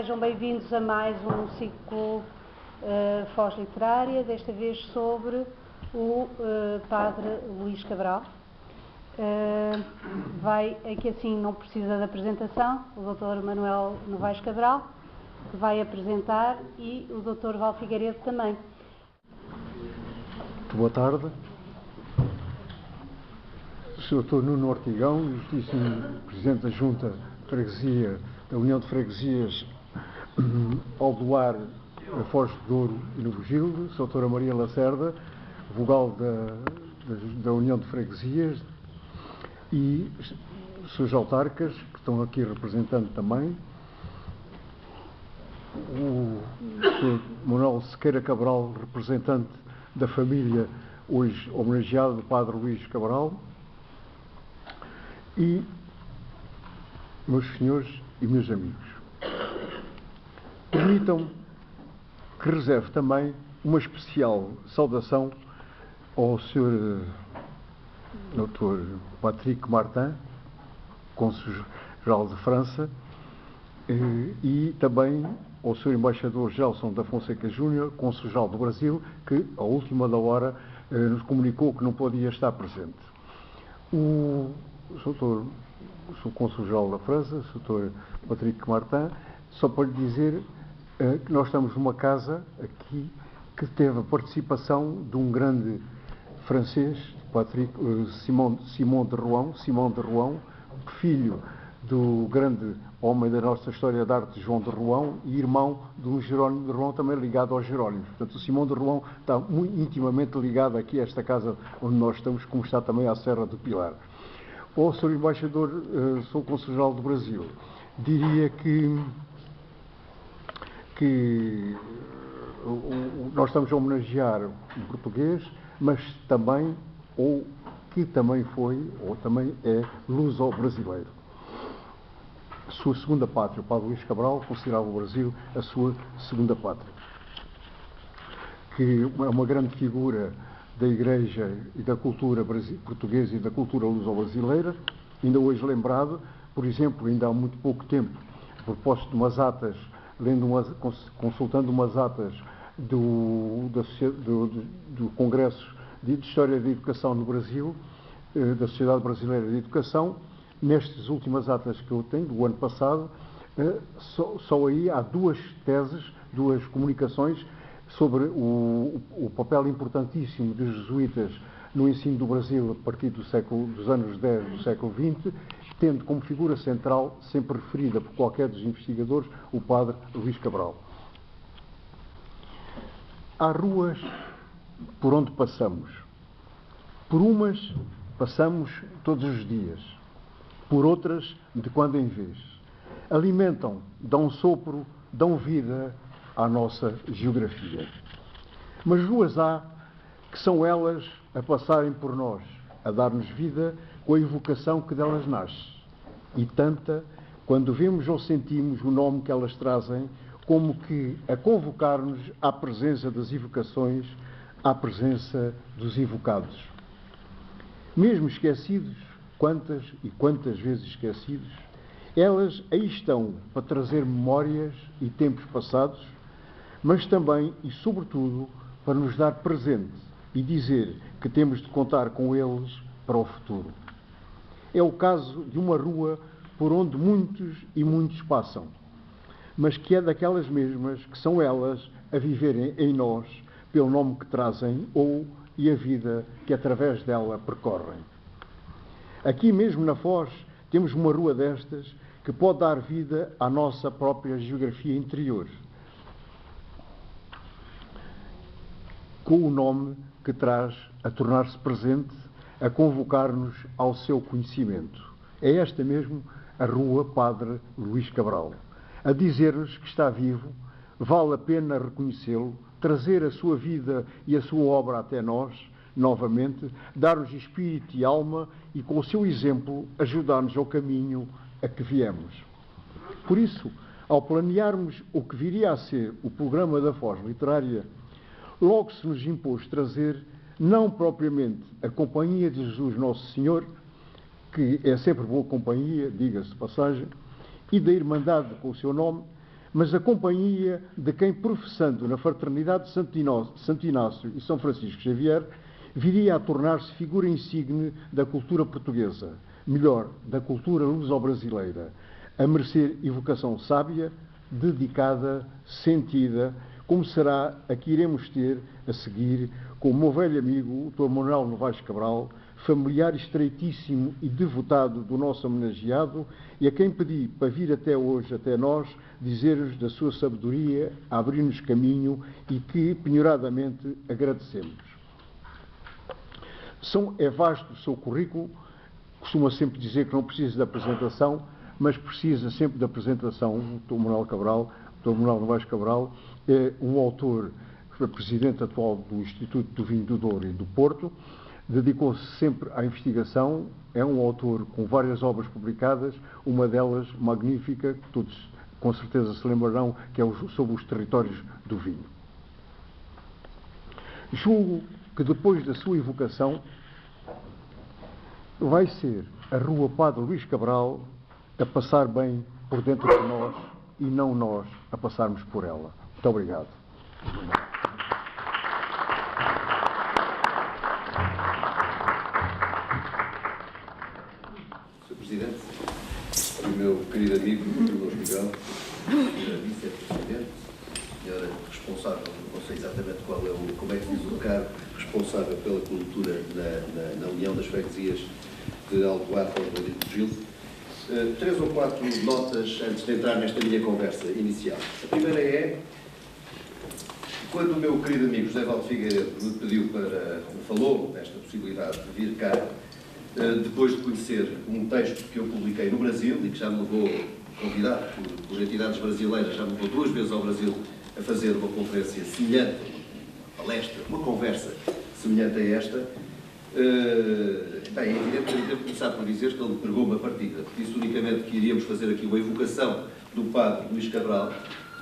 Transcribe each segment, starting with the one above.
Sejam bem-vindos a mais um ciclo Foz Literária, desta vez sobre o Padre Luís Cabral. Aqui assim não precisa de apresentação, o Dr. Manuel Novaes Cabral, que vai apresentar, e o Dr. Val Figueiredo também. Muito boa tarde. Sr. Dr. Nuno Ortigão, Justíssimo Presidente da Junta de Freguesia, da União de Freguesias Aldoar, Foz de Douro e Novo Gildo, Sra. Doutora Maria Lacerda, vogal da União de Freguesias, e Srs. autarcas, que estão aqui representando também, o Sr. Manuel Sequeira Cabral, representante da família hoje homenageado do Padre Luís Cabral, e meus senhores e meus amigos. Permitam que reserve também uma especial saudação ao Sr. Dr. Patrick Martin, Cônsul-Geral de França, e também ao Sr. Embaixador Gelson da Fonseca Júnior, Cônsul-Geral do Brasil, que, à última da hora, nos comunicou que não podia estar presente. O Cônsul-Geral da França, o Sr. Patrick Martin, só para lhe dizer que nós estamos numa casa aqui que teve a participação de um grande francês, Simon de Rouen, filho do grande homem da nossa história de arte, João de Rouen, e irmão de um Jerónimo de Rouen, também ligado aos Jerónimos. Portanto, o Simão de Rouen está muito intimamente ligado aqui a esta casa onde nós estamos, como está também à Serra do Pilar. Ao Sr. Embaixador, sou Cônsul-Geral do Brasil, diria que nós estamos a homenagear um português, mas também, ou também é luso-brasileiro. A sua segunda pátria, o Padre Luís Cabral, considerava o Brasil a sua segunda pátria. Que é uma grande figura da Igreja e da cultura portuguesa e da cultura luso-brasileira, ainda hoje lembrado, por exemplo, ainda há muito pouco tempo, a propósito de umas atas, consultando umas atas do Congresso de História da Educação no Brasil, da Sociedade Brasileira de Educação, nestas últimas atas que eu tenho, do ano passado, só aí há duas teses, duas comunicações sobre o papel importantíssimo dos jesuítas no ensino do Brasil a partir dos anos 10 do século XX, tendo como figura central, sempre referida por qualquer dos investigadores, o Padre Luís Cabral. Há ruas por onde passamos. Por umas passamos todos os dias, por outras de quando em vez. Alimentam, dão sopro, dão vida à nossa geografia. Mas ruas há que são elas a passarem por nós, a dar-nos vida com a evocação que delas nasce. E tanta, quando vemos ou sentimos o nome que elas trazem, como que a convocar-nos à presença das evocações, à presença dos evocados. Mesmo esquecidos, quantas e quantas vezes esquecidos, elas aí estão para trazer memórias e tempos passados, mas também e sobretudo para nos dar presente e dizer que temos de contar com eles para o futuro. É o caso de uma rua por onde muitos e muitos passam, mas que é daquelas mesmas que são elas a viverem em nós pelo nome que trazem e a vida que através dela percorrem. Aqui mesmo na Foz temos uma rua destas que pode dar vida à nossa própria geografia interior, com o nome que traz a tornar-se presente, a convocar-nos ao seu conhecimento. É esta mesmo a Rua Padre Luís Cabral, a dizer-nos que está vivo, vale a pena reconhecê-lo, trazer a sua vida e a sua obra até nós, novamente, dar-nos espírito e alma e, com o seu exemplo, ajudar-nos ao caminho a que viemos. Por isso, ao planearmos o que viria a ser o programa da Foz Literária, logo se nos impôs trazer, não propriamente a Companhia de Jesus Nosso Senhor, que é sempre boa companhia, diga-se de passagem, e da Irmandade com o seu nome, mas a companhia de quem, professando na fraternidade de Santo Inácio e São Francisco Xavier, viria a tornar-se figura insigne da cultura portuguesa, melhor, da cultura luso-brasileira, a merecer evocação sábia, dedicada, sentida, como será a que iremos ter a seguir com o meu velho amigo, o Dr. Manuel Novaes Cabral, familiar estreitíssimo e devotado do nosso homenageado, e a quem pedi para vir até hoje, até nós, dizer-nos da sua sabedoria, abrir-nos caminho e que, penhoradamente, agradecemos. É vasto o seu currículo, costuma sempre dizer que não precisa de apresentação, mas precisa sempre de apresentação. O Dr. Manuel Cabral, o Dr. Manuel Novaes Cabral, é um autor, foi presidente atual do Instituto do Vinho do Douro e do Porto, dedicou-se sempre à investigação, é um autor com várias obras publicadas, uma delas magnífica, que todos com certeza se lembrarão, que é sobre os territórios do vinho. Julgo que depois da sua evocação vai ser a Rua Padre Luís Cabral a passar bem por dentro de nós e não nós a passarmos por ela. Muito obrigado. Sr. Presidente, o meu querido amigo, o Dr. Luís Miguel, Sra. Vice-Presidente, Sra. Responsável, não sei exatamente como é que diz o cargo, responsável pela cultura na União das Freguesias de Alcoar, Valladolid e Gil. 3 ou 4 notas antes de entrar nesta minha conversa inicial. A primeira é, quando o meu querido amigo José Valdo Figueiredo me falou desta possibilidade de vir cá, depois de conhecer um texto que eu publiquei no Brasil e que já me levou, convidado por entidades brasileiras, já me levou 2 vezes ao Brasil a fazer uma conferência semelhante, uma palestra, uma conversa semelhante a esta, bem, é evidente que eu devo começar por dizer que ele pregou uma partida. Disse unicamente que iríamos fazer aqui uma evocação do padre Luís Cabral,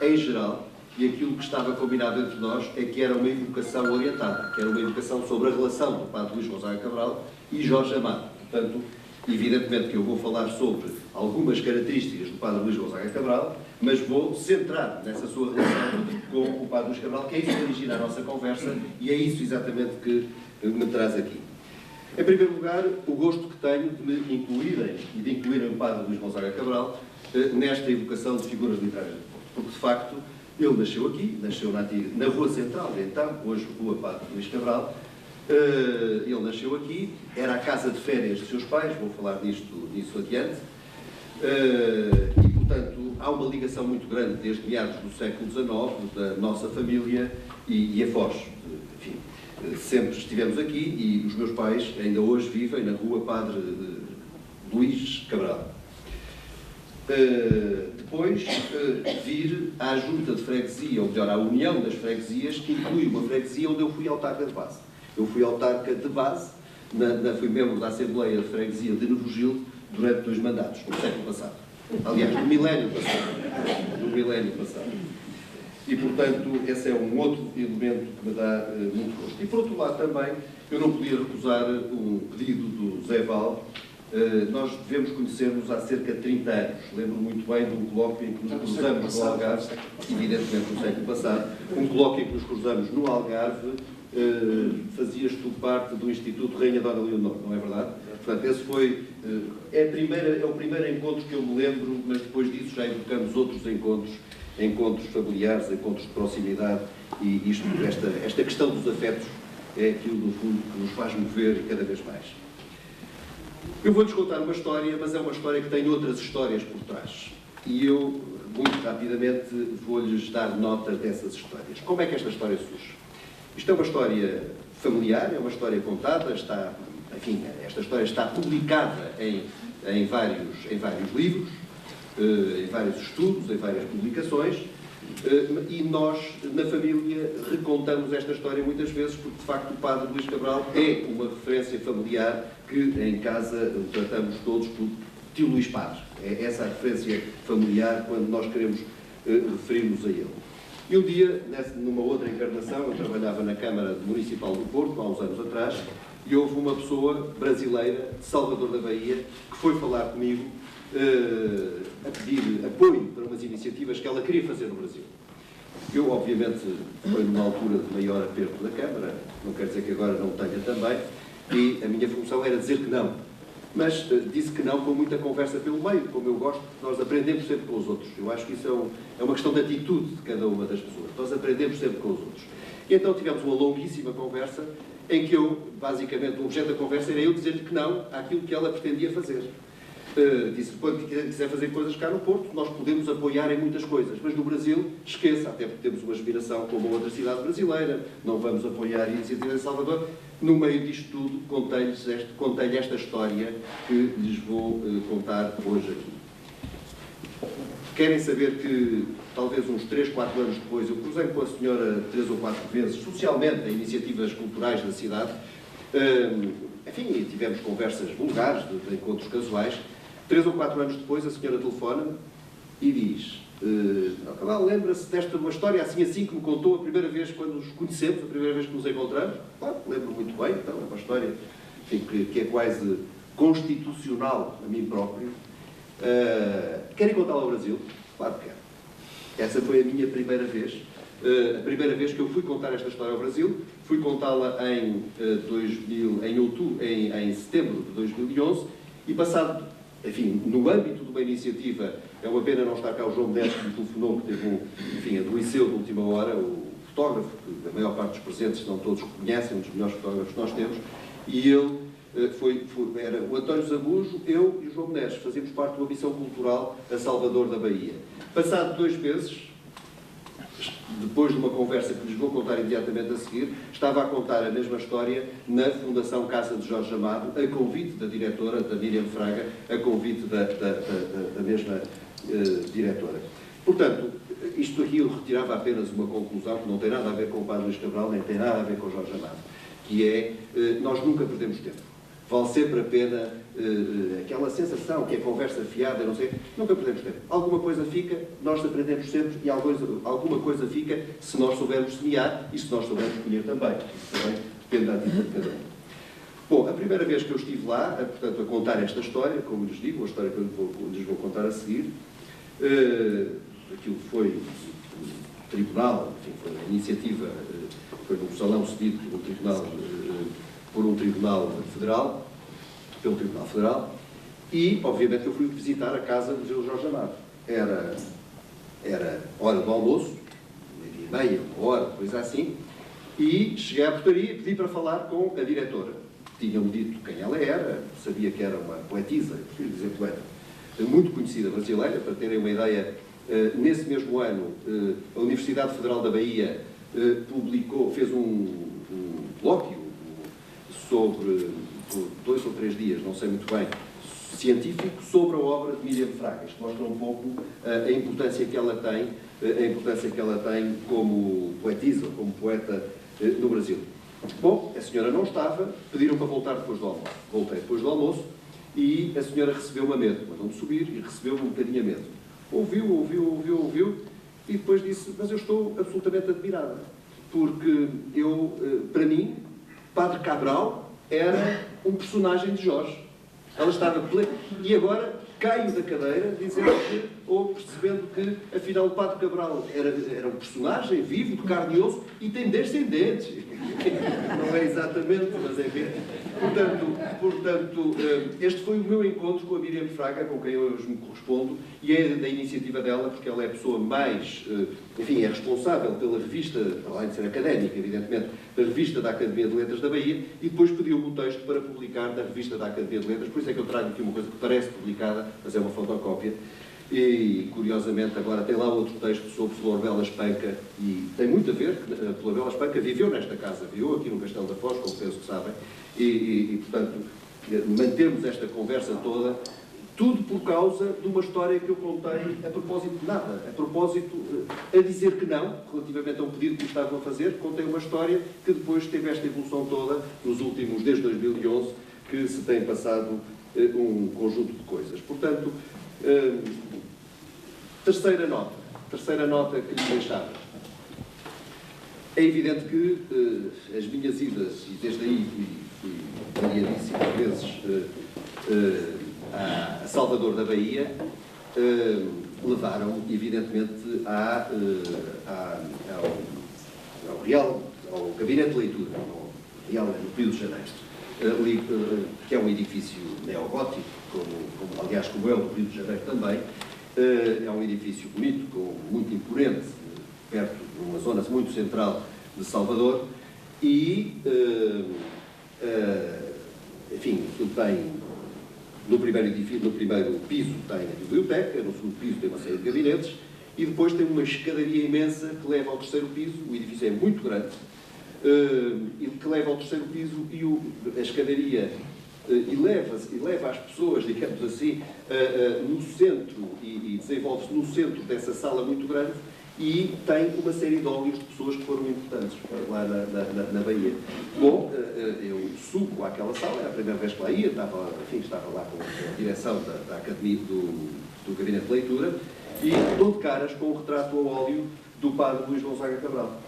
em geral, e aquilo que estava combinado entre nós é que era uma evocação orientada, que era uma evocação sobre a relação do padre Luís Gonzaga Cabral e Jorge Amado. Portanto, evidentemente que eu vou falar sobre algumas características do padre Luís Gonzaga Cabral, mas vou centrar nessa sua relação com o padre Luís Cabral, que é isso que origina a nossa conversa e é isso exatamente que me traz aqui. Em primeiro lugar, o gosto que tenho de me incluírem e de incluírem o padre Luís Gonzaga Cabral nesta evocação de figuras literárias do Porto, porque de facto ele nasceu aqui, nasceu na Rua Central, então, hoje Rua Padre Luís Cabral. Ele nasceu aqui, era a casa de férias de seus pais, vou falar disso adiante, e portanto há uma ligação muito grande desde meados do século XIX da nossa família e a Foz. Enfim, sempre estivemos aqui e os meus pais ainda hoje vivem na Rua Padre Luís Cabral. Depois vir à Junta de Freguesia, ou melhor, à União das Freguesias, que inclui uma freguesia onde eu fui autarca de base. Eu fui autarca de base, fui membro da Assembleia de Freguesia de Novo Gil durante 2 mandatos, no século passado. Aliás, no milénio passado. E, portanto, esse é um outro elemento que me dá muito gosto. E, por outro lado, também, eu não podia recusar um pedido do Zé Val. Nós devemos conhecer-nos há cerca de 30 anos. Lembro muito bem de um colóquio em que nos cruzamos no Algarve, evidentemente no século passado, um colóquio em que nos cruzamos no Algarve, fazias tu parte do Instituto Rainha Dona Leonor, não é verdade? Portanto, esse foi, é o primeiro encontro que eu me lembro, mas depois disso já evocamos outros encontros familiares, encontros de proximidade, e esta questão dos afetos é aquilo, no fundo, que nos faz mover cada vez mais. Eu vou-lhes contar uma história, mas é uma história que tem outras histórias por trás. E eu, muito rapidamente, vou-lhes dar nota dessas histórias. Como é que esta história surge? Isto é uma história familiar, é uma história contada, esta história está publicada em vários livros, em vários estudos, em várias publicações, e nós, na família, recontamos esta história muitas vezes, porque, de facto, o padre Luís Cabral é uma referência familiar que, em casa, tratamos todos por tio Luís Padre. É essa a referência familiar quando nós queremos referir-nos a ele. E um dia, numa outra encarnação, eu trabalhava na Câmara Municipal do Porto, há uns anos atrás, e houve uma pessoa brasileira, de Salvador da Bahia, que foi falar comigo a pedir apoio para umas iniciativas que ela queria fazer no Brasil. Eu, obviamente, foi numa altura de maior aperto da Câmara, não quer dizer que agora não tenha também, e a minha função era dizer que não. Mas disse que não com muita conversa pelo meio, como eu gosto, nós aprendemos sempre com os outros. Eu acho que isso é uma questão de atitude de cada uma das pessoas. Nós aprendemos sempre com os outros. E então tivemos uma longuíssima conversa, em que eu, basicamente, o objeto da conversa era eu dizer-lhe que não àquilo que ela pretendia fazer. Disse, quando quiser fazer coisas cá no Porto, nós podemos apoiar em muitas coisas, mas no Brasil, esqueça, até porque temos uma aspiração como outra cidade brasileira, não vamos apoiar iniciativas em Salvador. No meio disto tudo, contei-lhe esta história que lhes vou contar hoje aqui. Querem saber que, talvez uns 3, 4 anos depois, eu cruzei com a senhora 3 ou 4 vezes, socialmente, em iniciativas culturais da cidade. Enfim, tivemos conversas vulgares, de encontros casuais. 3 ou 4 anos depois, a senhora telefona-me e diz: Cabral, lembra-se desta uma história assim que me contou a primeira vez quando nos conhecemos, a primeira vez que nos encontramos? Claro, lembro muito bem, então, é uma história, enfim, que é quase constitucional a mim próprio. Querem contá-la ao Brasil? Claro que quero. Essa foi a minha primeira vez. A primeira vez que eu fui contar esta história ao Brasil, fui contá-la em setembro de 2011, e passado, enfim, no âmbito de uma iniciativa, é uma pena não estar cá o João Mendes, que me telefonou, que teve enfim, adoeceu de última hora, o fotógrafo, que a maior parte dos presentes, não todos conhecem, um dos melhores fotógrafos que nós temos, e ele era o António Zambujo, eu e o João Mendes, fazíamos parte de uma missão cultural a Salvador da Bahia. Passado 2 meses, depois de uma conversa que lhes vou contar imediatamente a seguir, estava a contar a mesma história na Fundação Casa de Jorge Amado, a convite da diretora, da Miriam Fraga, a convite da mesma diretora. Portanto, isto aqui eu retirava apenas uma conclusão que não tem nada a ver com o Padre Luís Cabral, nem tem nada a ver com o Jorge Amado, que é, nós nunca perdemos tempo. Vale sempre a pena aquela sensação que é conversa fiada, não sei, nunca perdemos tempo. Alguma coisa fica, nós aprendemos sempre, e alguma coisa fica se nós soubermos semear e se nós soubermos colher também. Isso também depende da atitude de cada um. Bom, a primeira vez que eu estive lá, portanto, a contar esta história, como lhes digo, a história que eu lhes vou contar a seguir, aquilo foi um tribunal, enfim, foi uma iniciativa, foi num salão cedido por um tribunal federal, pelo Tribunal Federal, e, obviamente, eu fui visitar a casa do Museu Jorge Amado. Era hora do almoço, 12h30, 1h, coisa assim, e cheguei à portaria e pedi para falar com a diretora. Tinham-me dito quem ela era, sabia que era uma poetisa, eu prefiro dizer poeta, muito conhecida brasileira, para terem uma ideia. Nesse mesmo ano, a Universidade Federal da Bahia fez um colóquio sobre 2 ou 3 dias, não sei muito bem, científico, sobre a obra de Miriam Fraga. Isto mostra um pouco a importância que ela tem como poetisa, como poeta no Brasil. Bom, a senhora não estava, pediram para voltar depois do almoço. Voltei depois do almoço e a senhora recebeu-me a medo, mandou-me subir e recebeu-me um bocadinho a medo. Ouviu, e depois disse, mas eu estou absolutamente admirada, porque para mim, Padre Cabral era um personagem de Jorge. Ela estava plena. E agora caio da cadeira, percebendo que, afinal, o Padre Cabral era um personagem vivo, de carne e osso, e tem descendentes. Não é exatamente, mas é bem. Portanto, este foi o meu encontro com a Miriam Fraga, com quem eu hoje me correspondo, e é da iniciativa dela, porque ela é a pessoa mais, enfim, é responsável pela revista, além de ser académica, evidentemente, da revista da Academia de Letras da Bahia, e depois pediu-me o texto para publicar na revista da Academia de Letras, por isso é que eu trago aqui uma coisa que parece publicada, mas é uma fotocópia. E, curiosamente, agora tem lá outro texto sobre Flor Bela Espanca, e tem muito a ver, que a Flor Bela Espanca viveu nesta casa, viveu aqui no Castelo da Foz, como penso que sabem, portanto, mantemos esta conversa toda, tudo por causa de uma história que eu contei a propósito de nada, a dizer que não, relativamente a um pedido que me estavam a fazer. Contei uma história que depois teve esta evolução toda, nos últimos, desde 2011, que se tem passado um conjunto de coisas. Portanto, terceira nota que lhe deixava. É evidente que as minhas idas, e desde aí fui variadíssimas vezes a Salvador da Bahia, levaram, evidentemente, ao Gabinete de Leitura, ao Real no Rio de Janeiro, que é um edifício neogótico, aliás, como é o do Rio de Janeiro também. É um edifício bonito, muito imponente, perto de uma zona muito central de Salvador, e, enfim, aquilo tem, no primeiro piso tem a biblioteca, no segundo piso tem uma série de gabinetes, e depois tem uma escadaria imensa que leva ao terceiro piso. O edifício é muito grande, e que leva ao terceiro piso, e a escadaria leva as pessoas, digamos assim, no centro, e desenvolve-se no centro dessa sala muito grande, e tem uma série de óleos de pessoas que foram importantes lá na Bahia. Bom, eu subo àquela sala, é a primeira vez que lá ia, estava lá com a direção da Academia do Gabinete de Leitura, e dou de caras com o retrato ao óleo do padre Luís Gonzaga Cabral,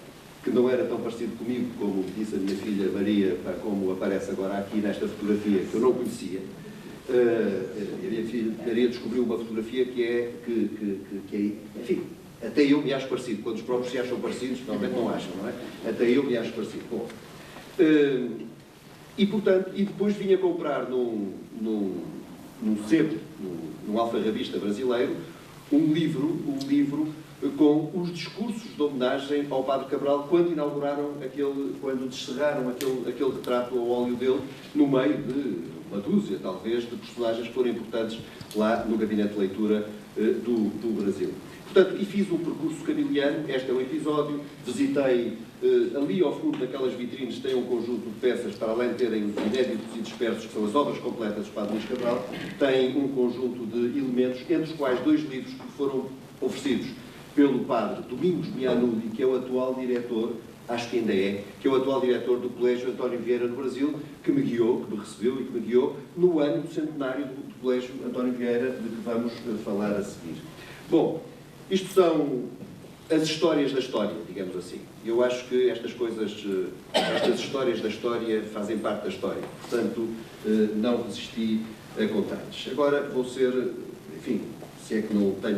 que não era tão parecido comigo, como disse a minha filha Maria, como aparece agora aqui nesta fotografia, que eu não conhecia. A minha filha Maria descobriu uma fotografia que é, enfim, até eu me acho parecido. Quando os próprios se acham parecidos, normalmente não acham, não é? Até eu me acho parecido. Bom, e, portanto, e depois vinha comprar num sebo, num alfarrabista brasileiro, um livro com os discursos de homenagem ao Padre Cabral quando quando descerraram aquele retrato ao óleo dele, no meio de uma dúzia, talvez, de personagens que foram importantes lá no Gabinete de Leitura do Brasil. Portanto, e fiz um percurso camiliano. Este é um episódio. Visitei, ali ao fundo daquelas vitrines tem um conjunto de peças, para além de terem os inéditos e dispersos, que são as obras completas do Padre Luís Cabral, tem um conjunto de elementos, entre os quais 2 livros que foram oferecidos pelo Padre Domingos Mianudi, que é o atual diretor, acho que ainda é, que é o atual diretor do Colégio António Vieira no Brasil, que me recebeu e que me guiou no ano do centenário do Colégio António Vieira, de que vamos falar a seguir. Bom, isto são as histórias da história, digamos assim. Eu acho que estas histórias da história fazem parte da história. Portanto, não resisti a contar-lhes. Agora vou ser, enfim, se é que não tenho